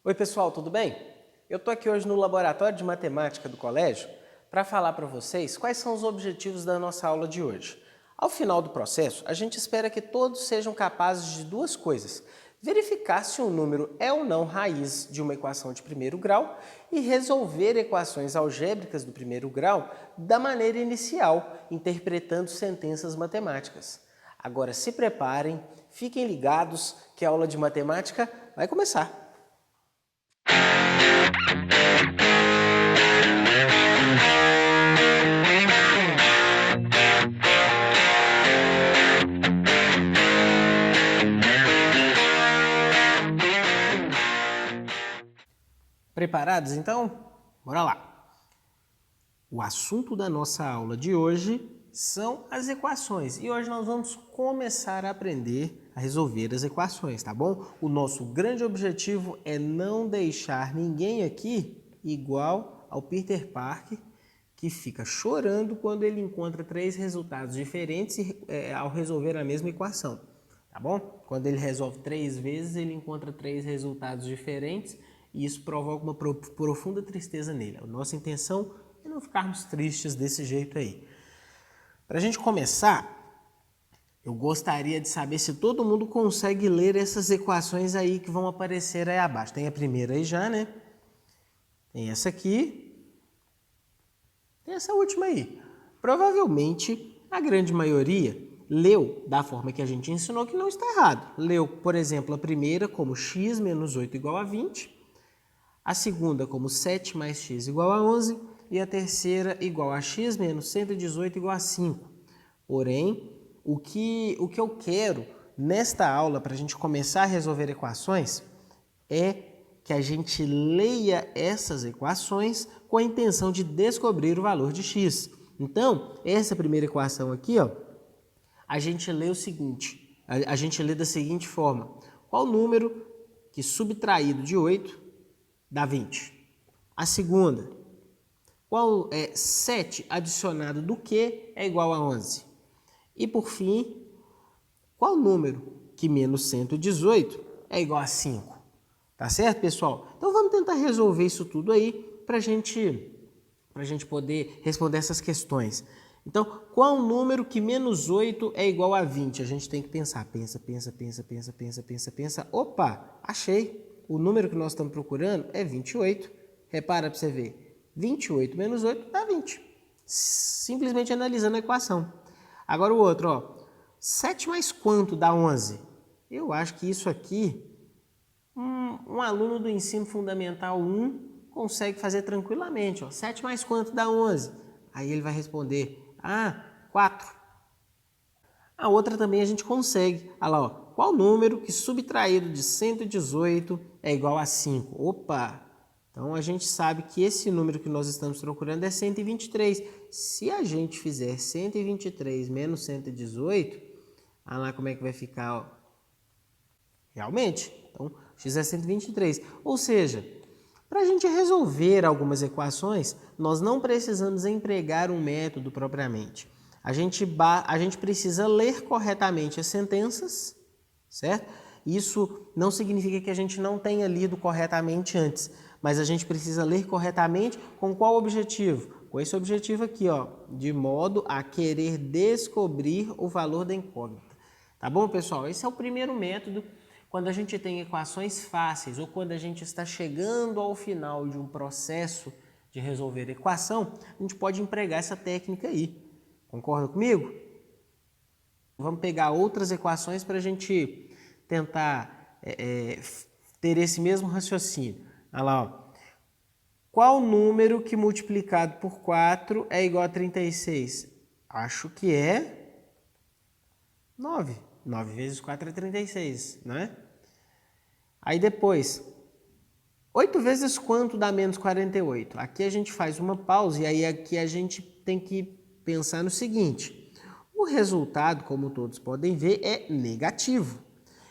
Oi pessoal, tudo bem? Eu estou aqui hoje no laboratório de matemática do colégio para falar para vocês quais são os objetivos da nossa aula de hoje. Ao final do processo, a gente espera que todos sejam capazes de duas coisas: verificar se um número é ou não raiz de uma equação de primeiro grau e resolver equações algébricas do primeiro grau da maneira inicial, interpretando sentenças matemáticas. Agora se preparem, fiquem ligados que a aula de matemática vai começar. Preparados então? Bora lá! O assunto da nossa aula de hoje são as equações e hoje nós vamos começar a aprender a resolver as equações, tá bom? O nosso grande objetivo é não deixar ninguém aqui igual ao Peter Parker, que fica chorando quando ele encontra três resultados diferentes ao resolver a mesma equação, tá bom? Quando ele resolve 3 vezes, ele encontra 3 resultados diferentes e isso provoca uma profunda tristeza nele. A nossa intenção é não ficarmos tristes desse jeito aí. Para a gente começar, eu gostaria de saber se todo mundo consegue ler essas equações aí que vão aparecer aí abaixo. Tem a primeira aí já, né? Tem essa aqui. Tem essa última aí. Provavelmente, a grande maioria leu da forma que a gente ensinou, que não está errado. Leu, por exemplo, a primeira como x menos 8 igual a 20. A segunda como 7 mais x igual a 11 e a terceira igual a x menos 118 igual a 5. Porém, o que eu quero nesta aula, para a gente começar a resolver equações, é que a gente leia essas equações com a intenção de descobrir o valor de x. Então, essa primeira equação aqui, ó, a gente lê o seguinte, a gente lê da seguinte forma: qual número que subtraído de 8 dá 20. A segunda, qual é 7 adicionado do que é igual a 11? E por fim, qual número que menos 118 é igual a 5? Tá certo, pessoal? Então vamos tentar resolver isso tudo aí para a gente poder responder essas questões. Então, qual número que menos 8 é igual a 20? A gente tem que pensar. Pensa. Opa, achei. O número que nós estamos procurando é 28. Repara para você ver. 28 menos 8 dá 20. Simplesmente analisando a equação. Agora o outro, ó. 7 mais quanto dá 11? Eu acho que isso aqui, um aluno do ensino fundamental 1 consegue fazer tranquilamente. Ó. 7 mais quanto dá 11? Aí ele vai responder, 4. A outra também a gente consegue. Olha lá, ó. Qual número que subtraído de 118 é igual a 5? Opa! Então a gente sabe que esse número que nós estamos procurando é 123. Se a gente fizer 123 menos 118, olha lá como é que vai ficar, ó. Realmente, então x é 123. Ou seja, para a gente resolver algumas equações, nós não precisamos empregar um método propriamente. A gente precisa ler corretamente as sentenças, certo? Isso não significa que a gente não tenha lido corretamente antes, mas a gente precisa ler corretamente com qual objetivo? Com esse objetivo aqui, ó, de modo a querer descobrir o valor da incógnita. Tá bom, pessoal? Esse é o primeiro método. Quando a gente tem equações fáceis ou quando a gente está chegando ao final de um processo de resolver equação, a gente pode empregar essa técnica aí. Concorda comigo? Vamos pegar outras equações para a gente tentar ter esse mesmo raciocínio. Olha lá, ó. Qual número que multiplicado por 4 é igual a 36? Acho que é 9. 9 vezes 4 é 36, não é? Aí depois, 8 vezes quanto dá menos 48? Aqui a gente faz uma pausa e aí aqui a gente tem que pensar no seguinte: o resultado, como todos podem ver, é negativo.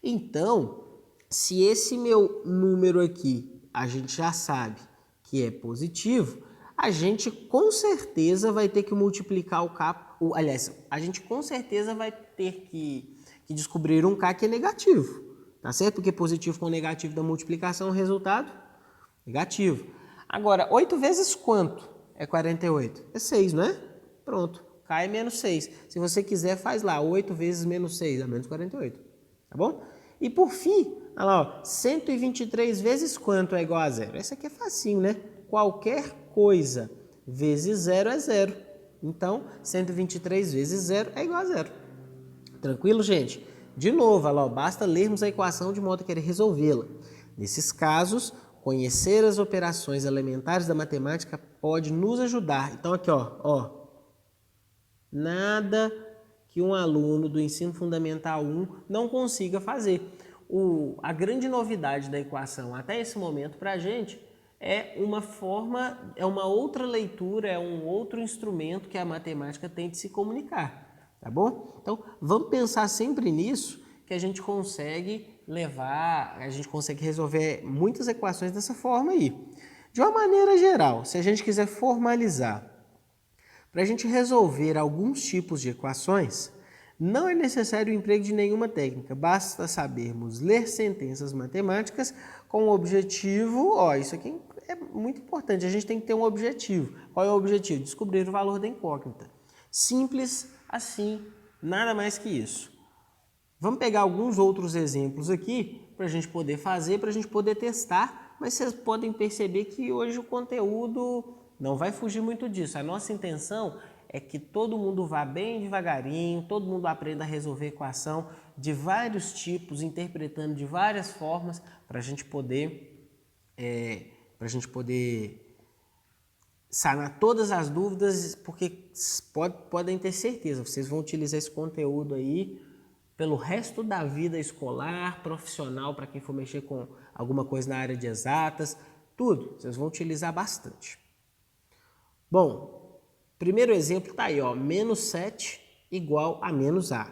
Então, se esse meu número aqui a gente já sabe que é positivo, a gente com certeza vai ter que multiplicar o K, aliás, a gente com certeza vai ter que descobrir um K que é negativo. tá certo? Porque positivo com negativo da multiplicação, resultado negativo. Agora, 8 vezes quanto é 48? É 6, não é? Pronto, cai menos 6. Se você quiser, faz lá, 8 vezes menos 6, é menos 48, tá bom? E por fim, olha lá, ó, 123 vezes quanto é igual a zero? Essa aqui é facinho, né? Qualquer coisa vezes zero é zero. Então, 123 vezes zero é igual a zero. Tranquilo, gente? De novo, olha lá, ó, basta lermos a equação de modo a querer resolvê-la. Nesses casos, conhecer as operações elementares da matemática pode nos ajudar. Então, aqui, ó, nada que um aluno do ensino fundamental 1 não consiga fazer. A grande novidade da equação até esse momento para a gente é uma forma, é uma outra leitura, é um outro instrumento que a matemática tem de se comunicar, tá bom? Então, vamos pensar sempre nisso, que a gente consegue resolver muitas equações dessa forma aí. De uma maneira geral, se a gente quiser formalizar, para a gente resolver alguns tipos de equações, não é necessário o emprego de nenhuma técnica, basta sabermos ler sentenças matemáticas com o objetivo, isso aqui é muito importante, a gente tem que ter um objetivo. Qual é o objetivo? Descobrir o valor da incógnita. Simples assim, nada mais que isso. Vamos pegar alguns outros exemplos aqui para a gente poder fazer, para a gente poder testar, mas vocês podem perceber que hoje o conteúdo não vai fugir muito disso. A nossa intenção é que todo mundo vá bem devagarinho, todo mundo aprenda a resolver equação de vários tipos, interpretando de várias formas, para a gente poder sanar todas as dúvidas, porque podem ter certeza, vocês vão utilizar esse conteúdo aí pelo resto da vida escolar, profissional, para quem for mexer com alguma coisa na área de exatas, tudo, vocês vão utilizar bastante. Bom, primeiro exemplo está aí, ó, menos 7 igual a menos A.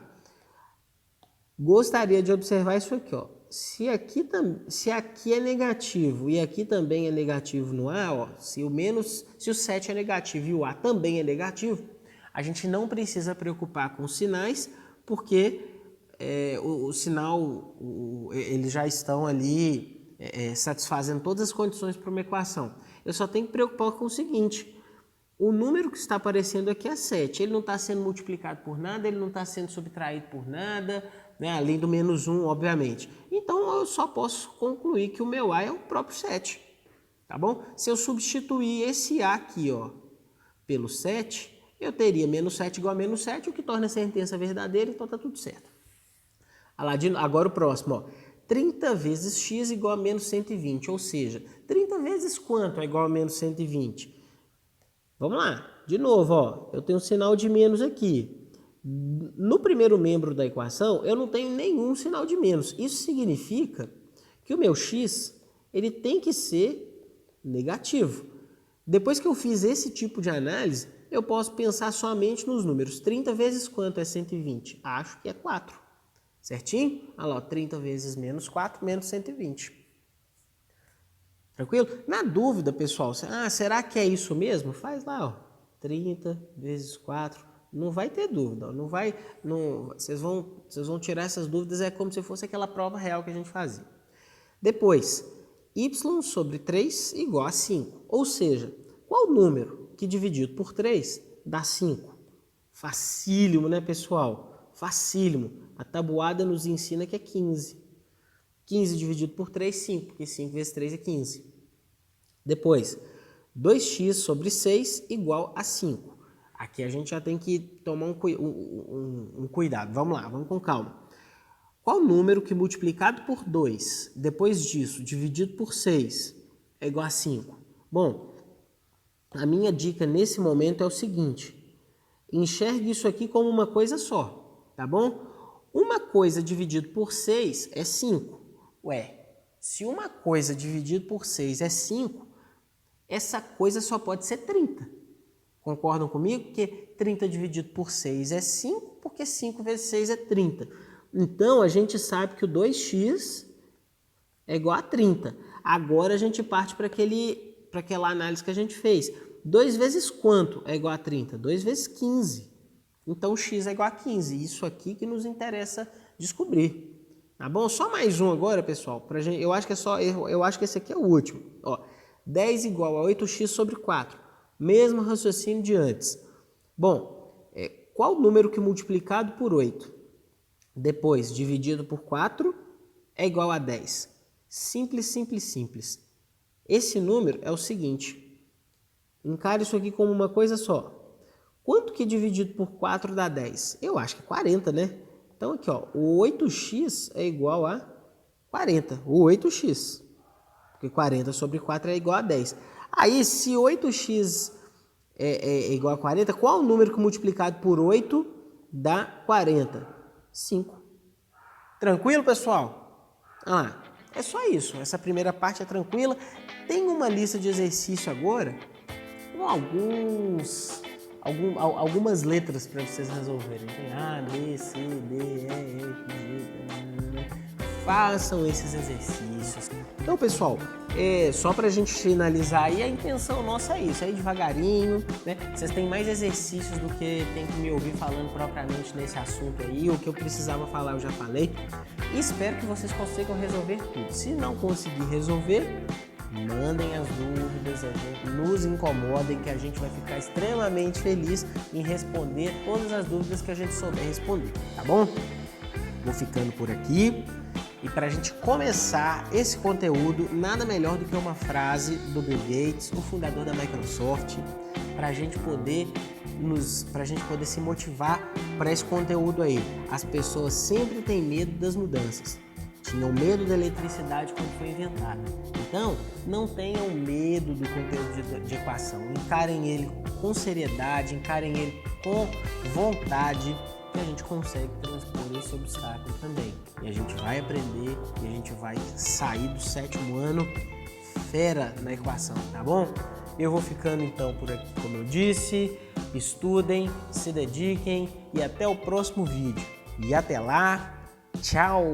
Gostaria de observar isso aqui, ó. Se aqui é negativo e aqui também é negativo no A, ó, se o 7 é negativo e o A também é negativo, a gente não precisa preocupar com os sinais, porque o sinal, eles já estão ali satisfazendo todas as condições para uma equação. Eu só tenho que preocupar com o seguinte: o número que está aparecendo aqui é 7, ele não está sendo multiplicado por nada, ele não está sendo subtraído por nada, né? Além do menos 1, obviamente. Então, eu só posso concluir que o meu A é o próprio 7, tá bom? Se eu substituir esse A aqui, ó, pelo 7, eu teria menos 7 igual a menos 7, o que torna a sentença verdadeira, então está tudo certo. Agora o próximo, ó. 30 vezes x igual a menos 120, ou seja, 30 vezes quanto é igual a menos 120? Vamos lá, de novo, ó, eu tenho um sinal de menos aqui. No primeiro membro da equação, eu não tenho nenhum sinal de menos. Isso significa que o meu x ele tem que ser negativo. Depois que eu fiz esse tipo de análise, eu posso pensar somente nos números. 30 vezes quanto é 120? Acho que é 4. Certinho? Olha lá, 30 vezes menos 4, menos 120. Tranquilo? Na dúvida, pessoal, será que é isso mesmo? Faz lá, ó, 30 vezes 4, não vai ter dúvida. Vocês vão tirar essas dúvidas, é como se fosse aquela prova real que a gente fazia. Depois, y sobre 3 igual a 5. Ou seja, qual número que dividido por 3 dá 5? Facílimo, né, pessoal? Facílimo. A tabuada nos ensina que é 15. 15 dividido por 3, 5, porque 5 vezes 3 é 15. Depois, 2x sobre 6 igual a 5. Aqui a gente já tem que tomar um cuidado. Vamos lá, vamos com calma. Qual número que multiplicado por 2, depois disso, dividido por 6, é igual a 5? Bom, a minha dica nesse momento é o seguinte: enxergue isso aqui como uma coisa só, tá bom? Uma coisa dividido por 6 é 5. Ué, se uma coisa dividido por 6 é 5, essa coisa só pode ser 30. Concordam comigo? Porque 30 dividido por 6 é 5, porque 5 vezes 6 é 30. Então, a gente sabe que o 2x é igual a 30. Agora, a gente parte para aquela análise que a gente fez. 2 vezes quanto é igual a 30? 2 vezes 15. Então, x é igual a 15. Isso aqui que nos interessa descobrir. Tá bom? Só mais um agora, pessoal. Pra gente, eu acho que esse aqui é o último. Ó, 10 igual a 8x sobre 4. Mesmo raciocínio de antes. Bom, qual número que multiplicado por 8, depois dividido por 4, é igual a 10? Simples, simples, simples. Esse número é o seguinte. Encare isso aqui como uma coisa só. Quanto que dividido por 4 dá 10? Eu acho que é 40, né? Então aqui, ó, o 8x é igual a 40. O 8x. Porque 40 sobre 4 é igual a 10. Aí, se 8x é igual a 40, qual o número que multiplicado por 8 dá 40? 5. Tranquilo, pessoal? Ah, é só isso. Essa primeira parte é tranquila. Tem uma lista de exercício agora com algumas letras para vocês resolverem. Tem A, B, C, D, E, F, G. Façam esses exercícios. Então, pessoal, só para a gente finalizar aí, a intenção nossa é isso, é ir devagarinho, né? Vocês têm mais exercícios do que tem que me ouvir falando propriamente nesse assunto aí. O que eu precisava falar eu já falei. E espero que vocês consigam resolver tudo. Se não conseguir resolver, mandem as dúvidas, nos incomodem, que a gente vai ficar extremamente feliz em responder todas as dúvidas que a gente souber responder, tá bom? Vou ficando por aqui. E para a gente começar esse conteúdo, nada melhor do que uma frase do Bill Gates, o fundador da Microsoft, para a gente poder se motivar para esse conteúdo aí. As pessoas sempre têm medo das mudanças. Tinham medo da eletricidade quando foi inventada. Então, não tenham medo do conteúdo de equação. Encarem ele com seriedade, encarem ele com vontade, que a gente consegue transpor esse obstáculo também. E a gente vai aprender e a gente vai sair do 7º ano fera na equação, tá bom? Eu vou ficando então por aqui, como eu disse. Estudem, se dediquem e até o próximo vídeo. E até lá, tchau!